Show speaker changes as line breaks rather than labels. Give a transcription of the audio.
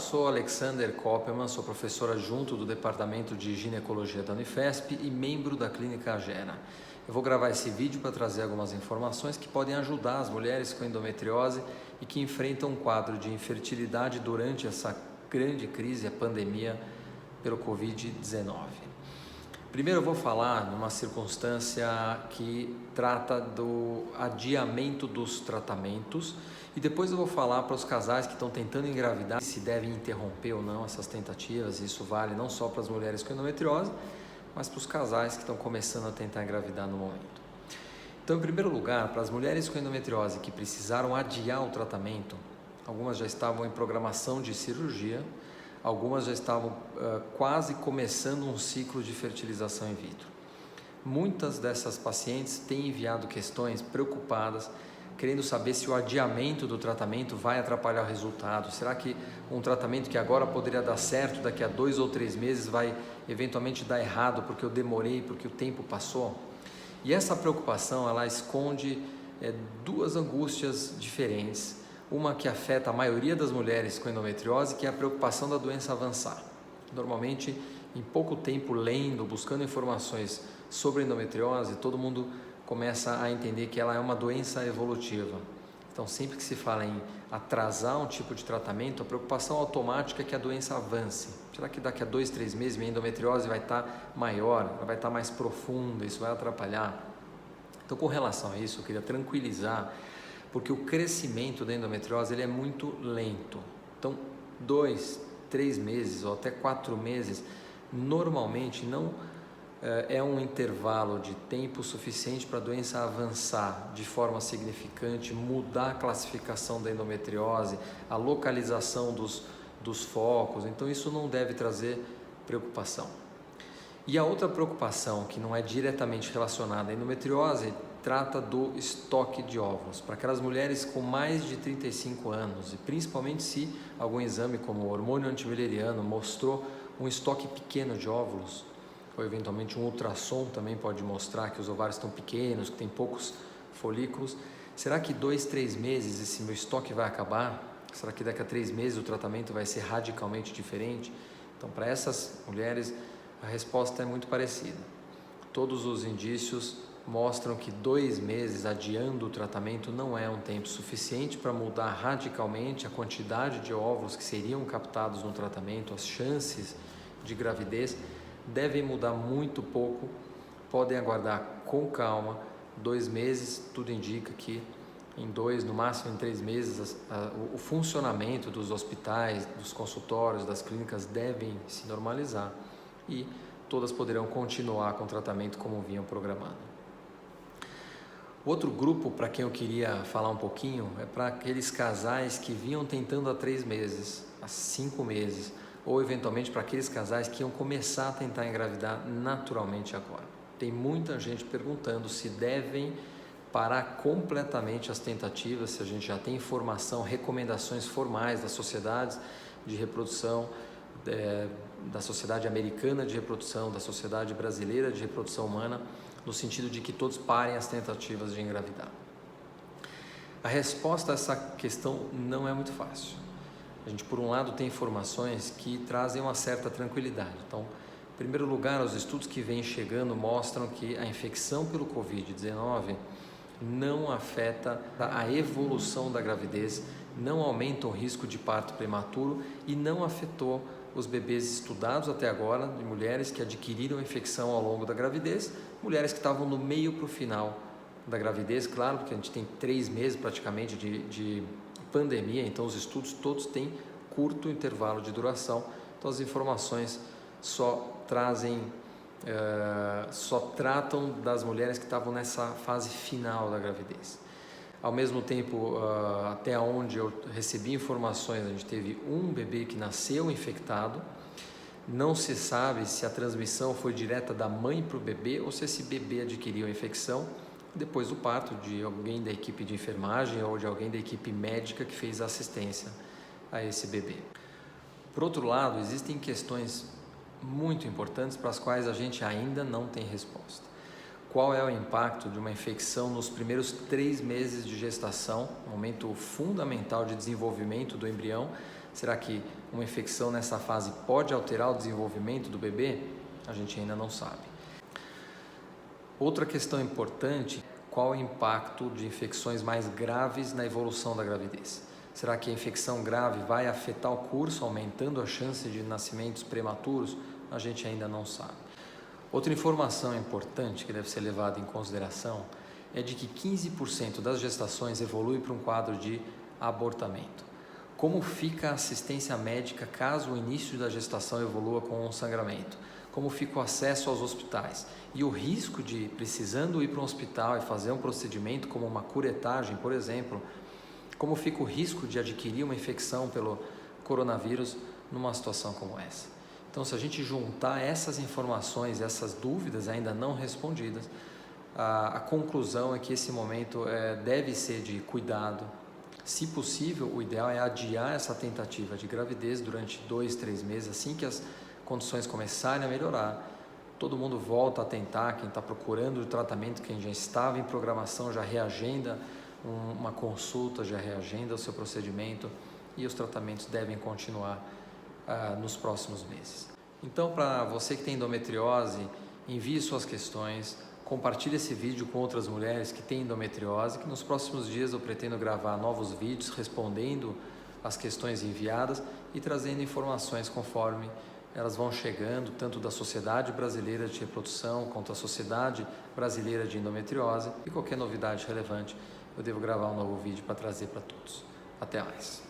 sou Alexander Koppelman, sou professor adjunto do Departamento de Ginecologia da Unifesp e membro da Clínica Agena. Eu vou gravar esse vídeo para trazer algumas informações que podem ajudar as mulheres com endometriose e que enfrentam um quadro de infertilidade durante essa grande crise, a pandemia pelo Covid-19. Primeiro eu vou falar numa circunstância que trata do adiamento dos tratamentos e depois eu vou falar para os casais que estão tentando engravidar se devem interromper ou não essas tentativas. Isso vale não só para as mulheres com endometriose, mas para os casais que estão começando a tentar engravidar no momento. Então, em primeiro lugar, para as mulheres com endometriose que precisaram adiar o tratamento, algumas já estavam em programação de cirurgia, algumas já estavam quase começando um ciclo de fertilização in vitro. Muitas dessas pacientes têm enviado questões preocupadas, querendo saber se o adiamento do tratamento vai atrapalhar o resultado. Será que um tratamento que agora poderia dar certo, daqui a 2 ou 3 meses vai eventualmente dar errado porque eu demorei, porque o tempo passou? E essa preocupação, ela esconde duas angústias diferentes. Uma que afeta a maioria das mulheres com endometriose, que é a preocupação da doença avançar. Normalmente, em pouco tempo, lendo, buscando informações sobre endometriose, todo mundo começa a entender que ela é uma doença evolutiva. Então, sempre que se fala em atrasar um tipo de tratamento, a preocupação automática é que a doença avance. Será que daqui a 2, 3 meses minha endometriose vai estar maior, ela vai estar mais profunda, isso vai atrapalhar? Então, com relação a isso, eu queria tranquilizar, porque o crescimento da endometriose ele é muito lento. Então, 2, 3 meses ou até 4 meses, normalmente não é um intervalo de tempo suficiente para a doença avançar de forma significante, mudar a classificação da endometriose, a localização dos focos. Então, isso não deve trazer preocupação. E a outra preocupação, que não é diretamente relacionada à endometriose, trata do estoque de óvulos. Para aquelas mulheres com mais de 35 anos, e principalmente se algum exame como o hormônio antimileriano mostrou um estoque pequeno de óvulos, ou eventualmente um ultrassom também pode mostrar que os ovários estão pequenos, que tem poucos folículos. Será que 2, 3 meses esse meu estoque vai acabar? Será que daqui a 3 meses o tratamento vai ser radicalmente diferente? Então, para essas mulheres, a resposta é muito parecida. Todos os indícios mostram que 2 meses adiando o tratamento não é um tempo suficiente para mudar radicalmente a quantidade de óvulos que seriam captados no tratamento, as chances de gravidez devem mudar muito pouco, podem aguardar com calma. 2 meses, tudo indica que em 2, no máximo em 3 meses, o funcionamento dos hospitais, dos consultórios, das clínicas devem se normalizar e todas poderão continuar com o tratamento como vinham programando. Outro grupo para quem eu queria falar um pouquinho é para aqueles casais que vinham tentando há 3 meses, há 5 meses, ou eventualmente para aqueles casais que iam começar a tentar engravidar naturalmente agora. Tem muita gente perguntando se devem parar completamente as tentativas, se a gente já tem informação, recomendações formais das sociedades de reprodução, da Sociedade Americana de Reprodução, da Sociedade Brasileira de Reprodução Humana, no sentido de que todos parem as tentativas de engravidar. A resposta a essa questão não é muito fácil. A gente, por um lado, tem informações que trazem uma certa tranquilidade. Então, em primeiro lugar, os estudos que vêm chegando mostram que a infecção pelo Covid-19 não afeta a evolução da gravidez, não aumenta o risco de parto prematuro e não afetou os bebês estudados até agora, de mulheres que adquiriram a infecção ao longo da gravidez, mulheres que estavam no meio para o final da gravidez, claro, porque a gente tem 3 meses praticamente de pandemia, então os estudos todos têm curto intervalo de duração, então as informações só tratam das mulheres que estavam nessa fase final da gravidez. Ao mesmo tempo, até onde eu recebi informações, a gente teve um bebê que nasceu infectado. Não se sabe se a transmissão foi direta da mãe para o bebê ou se esse bebê adquiriu a infecção depois do parto de alguém da equipe de enfermagem ou de alguém da equipe médica que fez assistência a esse bebê. Por outro lado, existem questões muito importantes para as quais a gente ainda não tem resposta. Qual é o impacto de uma infecção nos primeiros 3 meses de gestação, momento fundamental de desenvolvimento do embrião? Será que uma infecção nessa fase pode alterar o desenvolvimento do bebê? A gente ainda não sabe. Outra questão importante, qual é o impacto de infecções mais graves na evolução da gravidez? Será que a infecção grave vai afetar o curso, aumentando a chance de nascimentos prematuros? A gente ainda não sabe. Outra informação importante que deve ser levada em consideração é de que 15% das gestações evolui para um quadro de abortamento. Como fica a assistência médica caso o início da gestação evolua com um sangramento? Como fica o acesso aos hospitais? E o risco de, precisando ir para um hospital e fazer um procedimento como uma curetagem, por exemplo, como fica o risco de adquirir uma infecção pelo coronavírus numa situação como essa? Então, se a gente juntar essas informações, essas dúvidas ainda não respondidas, a conclusão é que esse momento deve ser de cuidado. Se possível, o ideal é adiar essa tentativa de gravidez durante 2, 3 meses, assim que as condições começarem a melhorar. Todo mundo volta a tentar, quem está procurando o tratamento, quem já estava em programação já reagenda uma consulta, já reagenda o seu procedimento e os tratamentos devem continuar nos próximos meses. Então, para você que tem endometriose, envie suas questões, compartilhe esse vídeo com outras mulheres que têm endometriose, que nos próximos dias eu pretendo gravar novos vídeos respondendo as questões enviadas e trazendo informações conforme elas vão chegando, tanto da Sociedade Brasileira de Reprodução quanto da Sociedade Brasileira de Endometriose, e qualquer novidade relevante eu devo gravar um novo vídeo para trazer para todos. Até mais!